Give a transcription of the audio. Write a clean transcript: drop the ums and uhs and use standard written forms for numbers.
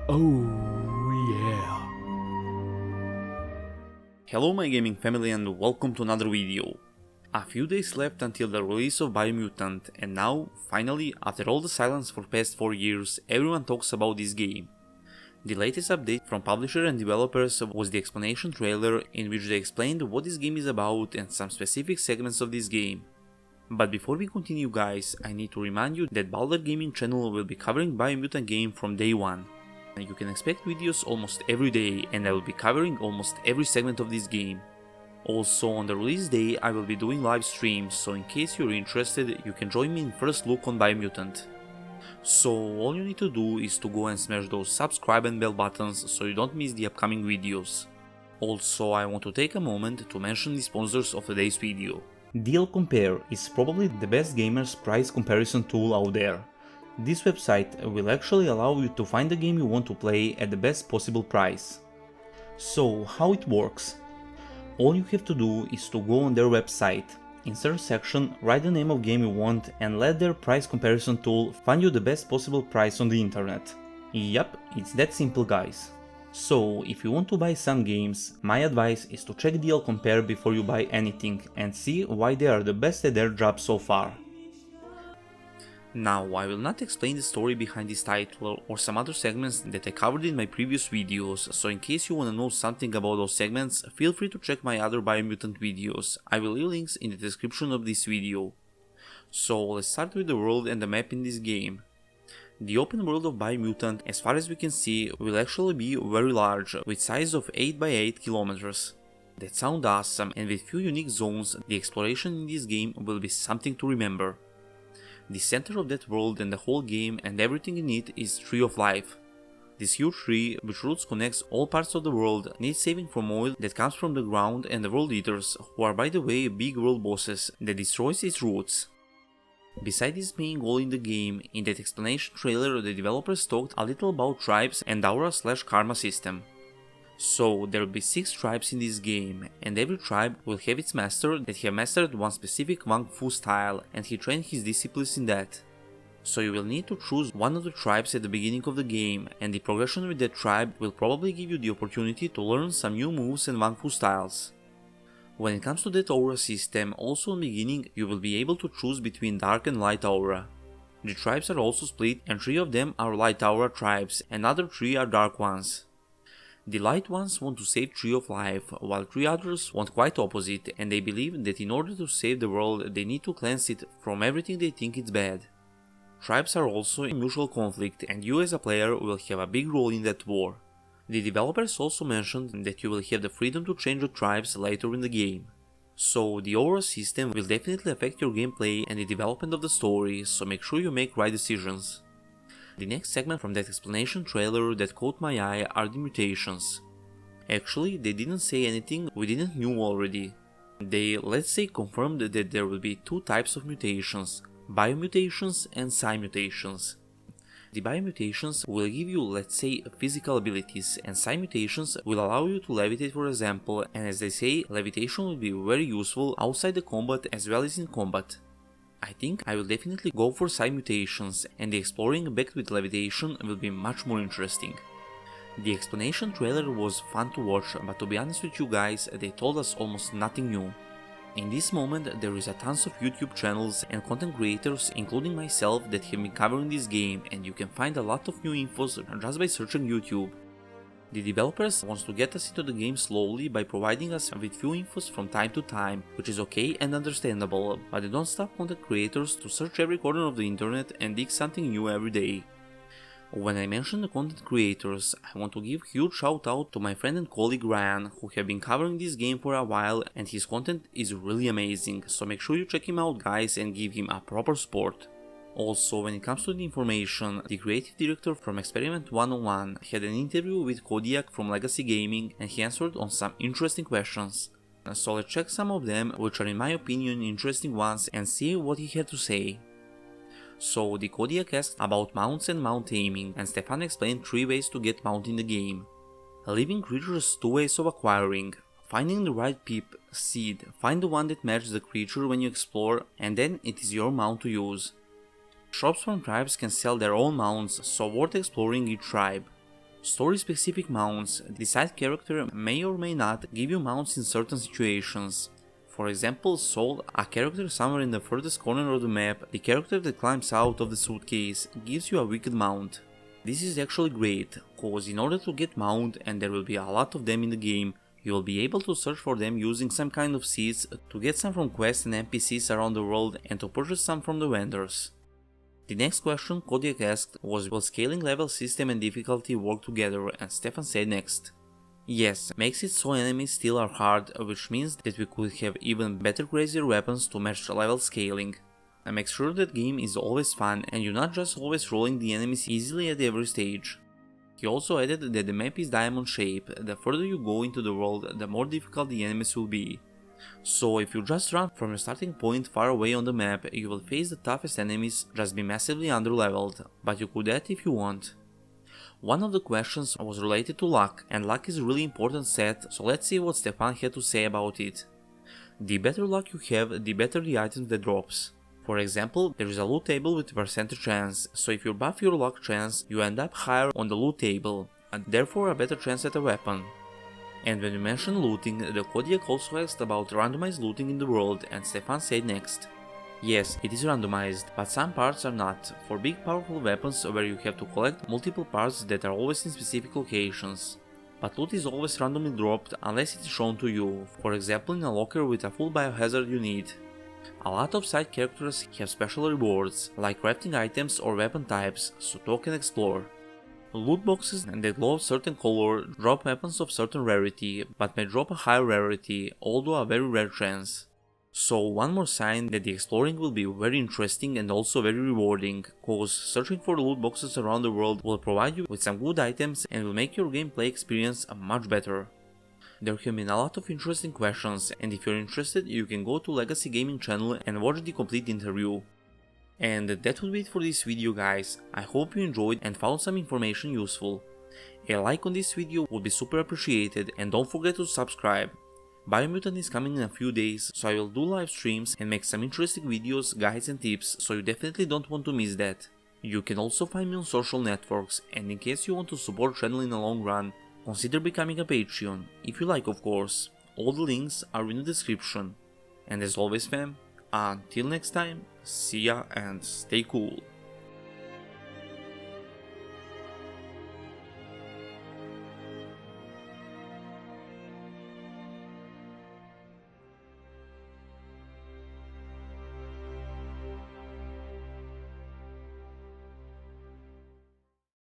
Oh yeah. Hello my gaming family and welcome to another video. A few days left until the release of Biomutant, and now, finally, after all the silence for past 4 years, everyone talks about this game. The latest update from publisher and developers was the explanation trailer in which they explained what this game is about and some specific segments of this game. But before we continue guys, I need to remind you that Balder Gaming channel will be covering Biomutant game from day one. You can expect videos almost every day and I will be covering almost every segment of this game. Also on the release day I will be doing live streams, so in case you're interested you can join me in first look on Biomutant. So all you need to do is to go and smash those subscribe and bell buttons so you don't miss the upcoming videos. Also I want to take a moment to mention the sponsors of today's video. DLCompare is probably the best gamers price comparison tool out there. This website will actually allow you to find the game you want to play at the best possible price. So how it works? All you have to do is to go on their website, in search section write the name of game you want and let their price comparison tool find you the best possible price on the internet. Yup, it's that simple guys. So if you want to buy some games, my advice is to check DLCompare before you buy anything and see why they are the best at their job so far. Now, I will not explain the story behind this title or some other segments that I covered in my previous videos, so in case you wanna know something about those segments, feel free to check my other Biomutant videos. I will leave links in the description of this video. So let's start with the world and the map in this game. The open world of Biomutant, as far as we can see, will actually be very large, with size of 8 by 8 kilometers. That sounds awesome, and with few unique zones, the exploration in this game will be something to remember. The center of that world and the whole game and everything in it is Tree of Life. This huge tree, which roots connects all parts of the world, needs saving from oil that comes from the ground and the world eaters, who are by the way big world bosses, that destroys its roots. Besides this main goal in the game, in that explanation trailer the developers talked a little about tribes and aura/karma system. So there will be 6 tribes in this game, and every tribe will have its master that have mastered one specific Wang Fu style and he trained his disciples in that. So you will need to choose one of the tribes at the beginning of the game, and the progression with that tribe will probably give you the opportunity to learn some new moves and Wang Fu styles. When it comes to that aura system, also in the beginning you will be able to choose between dark and light aura. The tribes are also split and 3 of them are light aura tribes and other 3 are dark ones. The light ones want to save Tree of Life, while 3 others want quite opposite, and they believe that in order to save the world they need to cleanse it from everything they think is bad. Tribes are also in mutual conflict and you as a player will have a big role in that war. The developers also mentioned that you will have the freedom to change the tribes later in the game. So the aura system will definitely affect your gameplay and the development of the story, so make sure you make right decisions. The next segment from that explanation trailer that caught my eye are the mutations. Actually, they didn't say anything we didn't know already. They, let's say, confirmed that there will be 2 types of mutations, biomutations and psi mutations. The biomutations will give you, let's say, physical abilities, and psi mutations will allow you to levitate for example, and as they say, levitation will be very useful outside the combat as well as in combat. I think I will definitely go for psi mutations, and the exploring backed with levitation will be much more interesting. The explanation trailer was fun to watch, but to be honest with you guys, they told us almost nothing new. In this moment there is a tons of YouTube channels and content creators including myself that have been covering this game, and you can find a lot of new infos just by searching YouTube. The developers wants to get us into the game slowly by providing us with few infos from time to time, which is okay and understandable, but they don't stop content creators to search every corner of the internet and dig something new every day. When I mention the content creators, I want to give huge shout out to my friend and colleague Ryan, who have been covering this game for a while and his content is really amazing, so make sure you check him out guys and give him a proper support. Also, when it comes to the information, the creative director from Experiment 101 had an interview with Kodiak from Legacy Gaming and he answered on some interesting questions. So let's check some of them, which are in my opinion interesting ones, and see what he had to say. So the Kodiak asked about mounts and mount aiming, and Stefan explained 3 ways to get mount in the game. Living creatures 2 ways of acquiring, finding the right peep, seed, find the one that matches the creature when you explore, and then it is your mount to use. Shops from tribes can sell their own mounts, so worth exploring each tribe. Story-specific mounts. The side character may or may not give you mounts in certain situations. For example, Soul, a character somewhere in the furthest corner of the map, the character that climbs out of the suitcase, gives you a wicked mount. This is actually great, cause in order to get mount, and there will be a lot of them in the game, you will be able to search for them using some kind of seeds, to get some from quests and NPCs around the world, and to purchase some from the vendors. The next question Kodiak asked was, will scaling level system and difficulty work together, and Stefan said next. Yes, makes it so enemies still are hard, which means that we could have even better crazier weapons to match the level scaling. And make sure that game is always fun and you're not just always rolling the enemies easily at every stage. He also added that the map is diamond shape, the further you go into the world, the more difficult the enemies will be. So if you just run from your starting point far away on the map, you will face the toughest enemies, just be massively underleveled, but you could add if you want. One of the questions was related to luck, and luck is a really important set, so let's see what Stefan had to say about it. The better luck you have, the better the item that drops. For example, there is a loot table with percentage chance, so if you buff your luck chance, you end up higher on the loot table, and therefore a better chance at a weapon. And when you mention looting, the Kodiak also asked about randomized looting in the world, and Stefan said next. Yes, it is randomized, but some parts are not, for big powerful weapons where you have to collect multiple parts that are always in specific locations. But loot is always randomly dropped unless it is shown to you, for example in a locker with a full biohazard you need. A lot of side characters have special rewards, like crafting items or weapon types, so talk and explore. Loot boxes that glow a certain color drop weapons of certain rarity, but may drop a higher rarity, although a very rare chance. So one more sign that the exploring will be very interesting and also very rewarding, cause searching for loot boxes around the world will provide you with some good items and will make your gameplay experience much better. There have been a lot of interesting questions, and if you're interested you can go to Legacy Gaming channel and watch the complete interview. And that would be it for this video guys, I hope you enjoyed and found some information useful. A like on this video would be super appreciated, and don't forget to subscribe. Biomutant is coming in a few days, so I will do live streams and make some interesting videos, guides and tips, so you definitely don't want to miss that. You can also find me on social networks, and in case you want to support the channel in the long run, consider becoming a Patreon, if you like of course. All the links are in the description. And as always fam, until next time, see ya and stay cool.